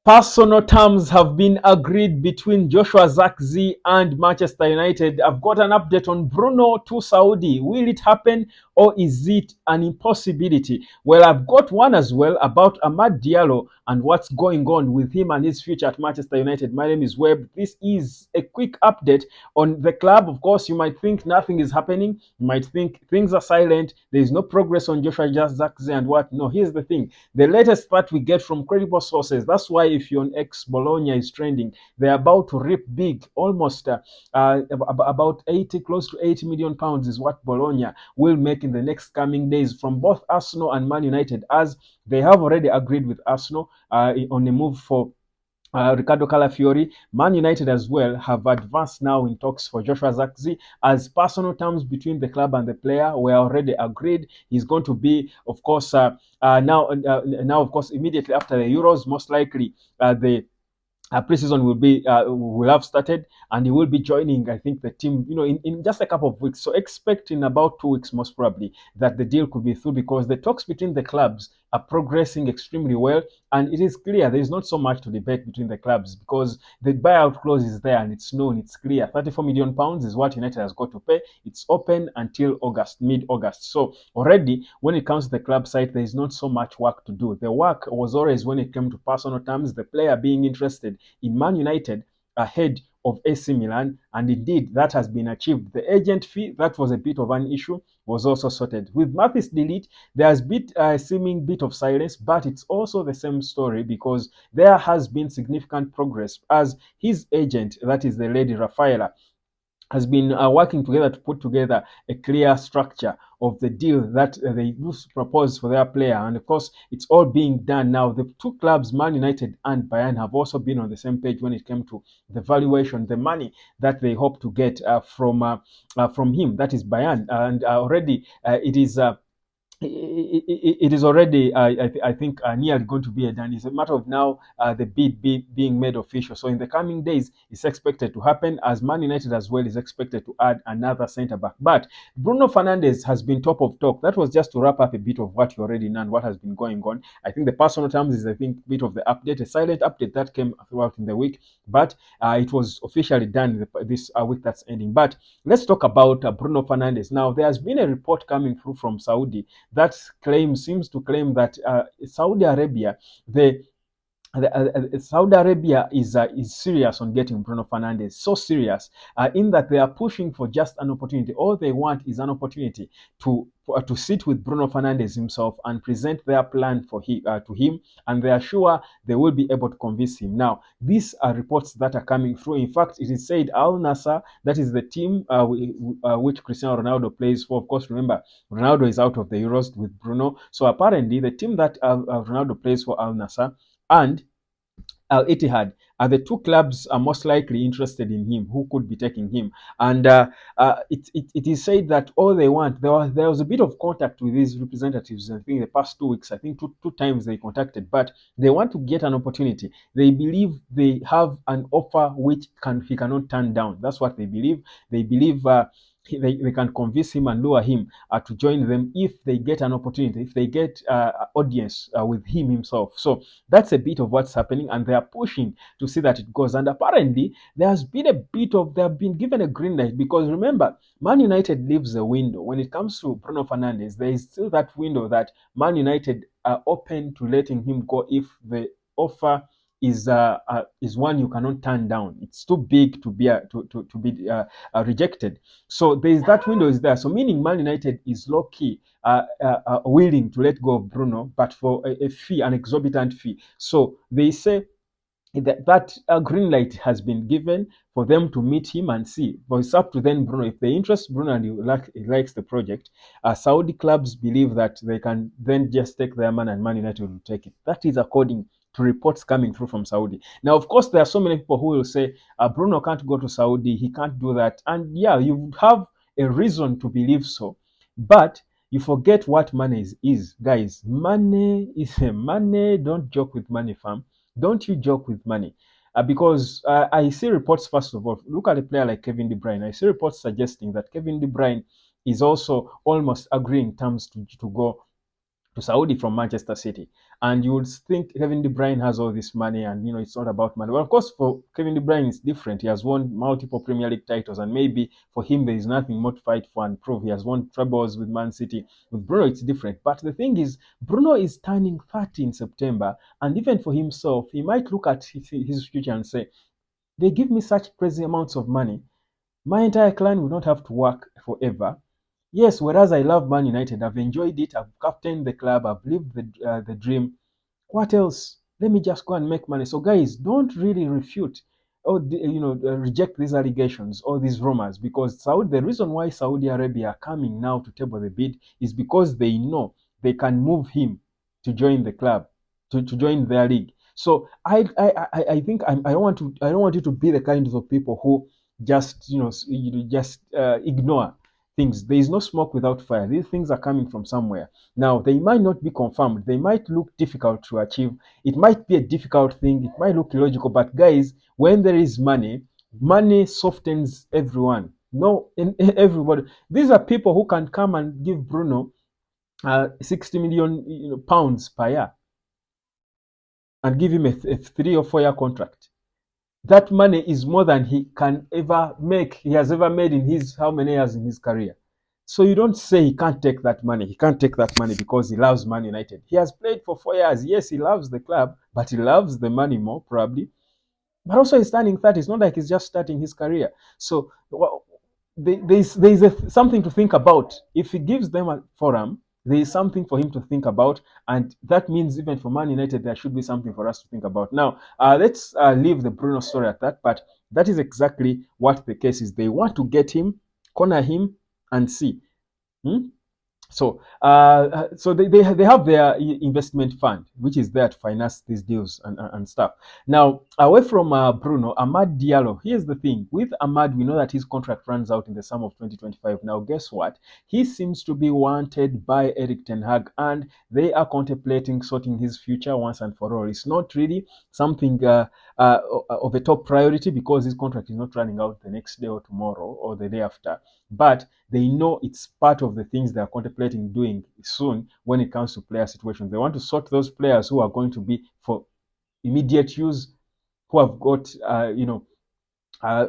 Personal terms have been agreed between Joshua Zirkzee and Manchester United. I've got an update on Bruno to Saudi. Will it happen or is it an impossibility? Well, I've got one as well about AMAD Diallo and what's going on with him and his future at Manchester United. My name is Webb. This is a quick update on the club. Of course, you might think nothing is happening. You might think things are silent. There is no progress on Joshua Zirkzee and what. No, here's the thing. The latest that we get from credible sources, that's why if you're on X, Bologna is trending. They're about to rip big, almost about 80, close to 80 million pounds is what Bologna will make in the next coming days from both Arsenal and Man United, as they have already agreed with Arsenal on a move for Ricardo Calafiori. Man United as well have advanced now in talks for Joshua Zirkzee, as personal terms between the club and the player were already agreed. He's going to be, of course, now, of course, immediately after the Euros, most likely the preseason will have started, and he will be joining, I think, the team, in just a couple of weeks. So expect in about 2 weeks, most probably, that the deal could be through, because the talks between the clubs are progressing extremely well, and it is clear there is not so much to debate between the clubs, because the buyout clause is there and it's known, it's clear. 34 million pounds is what United has got to pay. It's open until August, mid-August. So already, when it comes to the club side, there is not so much work to do. The work was always when it came to personal terms, the player being interested in Man United ahead of AC Milan, and indeed that has been achieved. The agent fee, that was a bit of an issue, was also sorted. With Mathis Delete, there has been a seeming bit of silence, but it's also the same story, because there has been significant progress, as his agent, that is the lady Rafaela, has been working together to put together a clear structure of the deal that they propose for their player. And of course, it's all being done now. The two clubs, Man United and Bayern, have also been on the same page when it came to the valuation, the money that they hope to get from him, that is Bayern. And already it is. It is already, I think, nearly going to be done. It's a matter of now the bid being made official. So in the coming days, it's expected to happen, as Man United as well is expected to add another centre back. But Bruno Fernandes has been top of talk. That was just to wrap up a bit of what you already know and what has been going on. I think the personal terms is, I think, a bit of the update, a silent update that came throughout in the week, but it was officially done this week that's ending. But let's talk about Bruno Fernandes. Now, there has been a report coming through from Saudi that seems to claim that Saudi Arabia, Saudi Arabia is serious on getting Bruno Fernandes. So serious in that they are pushing for just an opportunity. All they want is an opportunity to sit with Bruno Fernandes himself and present their plan to him, and they are sure they will be able to convince him. Now, these are reports that are coming through. In fact, it is said Al Nassr, that is the team which Cristiano Ronaldo plays for. Of course, remember, Ronaldo is out of the Euros with Bruno. So apparently, the team that Ronaldo plays for, Al Nassr, and Al Ittihad, are the two clubs are most likely interested in him, who could be taking him. And it is said that all they want, there was a bit of contact with these representatives, I think, the past 2 weeks. I think two times they contacted, but they want to get an opportunity. They believe they have an offer which he cannot turn down. That's what they believe. They believe they can convince him and lure him to join them if they get an opportunity, if they get audience with him himself. So that's a bit of what's happening, and they are pushing to see that it goes. And apparently, they have been given a green light, because remember, Man United leaves a window. When it comes to Bruno Fernandes, there is still that window that Man United are open to letting him go if the offer is one you cannot turn down. It's too big to be rejected. So there is that window is there. So meaning Man United is low key willing to let go of Bruno, but for a fee, an exorbitant fee. So they say that green light has been given for them to meet him and see. But it's up to then Bruno. If they interest Bruno and he likes the project, Saudi clubs believe that they can then just take their man, and Man United will take it. That is according to reports coming through from Saudi. Now, of course, there are so many people who will say Bruno can't go to Saudi, he can't do that. And yeah, you have a reason to believe so. But you forget what money is. Guys. Money is money. Don't joke with money, fam. Don't you joke with money. Because I see reports, first of all, look at a player like Kevin De Bruyne. I see reports suggesting that Kevin De Bruyne is also almost agreeing terms to go to Saudi from Manchester City. And you would think Kevin De Bruyne has all this money, and it's not about money. Well, of course, for Kevin De Bruyne, it's different. He has won multiple Premier League titles, and maybe for him there is nothing more to fight for and prove. He has won trebles with Man City. With Bruno, it's different. But the thing is, Bruno is turning 30 in September, and even for himself, he might look at his future and say, "They give me such crazy amounts of money. My entire clan will not have to work forever." Yes, whereas I love Man United, I've enjoyed it, I've captained the club, I've lived the dream. What else? Let me just go and make money. So, guys, don't really refute or reject these allegations or these rumors, because the reason why Saudi Arabia are coming now to table the bid is because they know they can move him to join the club, to join their league. So I think I don't want you to be the kinds of people who just ignore things. There is no smoke without fire. These things are coming from somewhere. Now, they might not be confirmed. They might look difficult to achieve. It might be a difficult thing. It might look illogical. But guys, when there is money, money softens everyone. No, everybody. These are people who can come and give Bruno 60 million pounds per year and give him a 3 or 4 year contract. That money is more than he can ever make. He has ever made in his how many years in his career. So you don't say he can't take that money. He can't take that money because he loves Man United. He has played for 4 years. Yes, he loves the club, but he loves the money more probably. But also he's turning 30. It's not like he's just starting his career. So something to think about. If he gives them a forum, there is something for him to think about, and that means even for Man United, there should be something for us to think about. Now, let's leave the Bruno story at that, but that is exactly what the case is. They want to get him, corner him, and see. Hmm? So they have their investment fund, which is there to finance these deals and stuff. Now, away from Bruno, AMAD Diallo, here's the thing. With AMAD, we know that his contract runs out in the summer of 2025. Now, guess what? He seems to be wanted by Eric Ten Hag, and they are contemplating sorting his future once and for all. It's not really something of a top priority because his contract is not running out the next day or tomorrow or the day after. But they know it's part of the things they are contemplating doing soon when it comes to player situations. They want to sort those players who are going to be for immediate use, who have got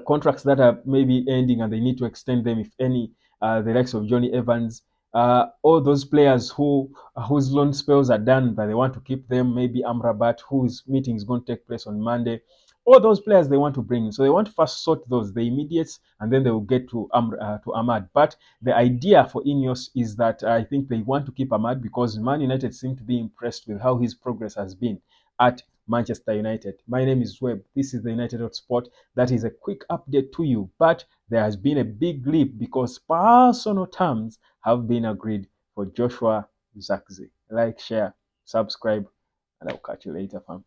contracts that are maybe ending and they need to extend them, if any. The likes of Johnny Evans, all those players whose loan spells are done, but they want to keep them. Maybe Amrabat, whose meeting is going to take place on Monday. All those players they want to bring in, so they want to first sort those, the immediates, and then they will get to AMAD. But the idea for Ineos is that I think they want to keep AMAD because Man United seem to be impressed with how his progress has been at Manchester United. My name is Webb. This is the United Sport. That is a quick update to you, but there has been a big leap because personal terms have been agreed for Joshua Zirkzee. Like, share, subscribe, and I'll catch you later, fam.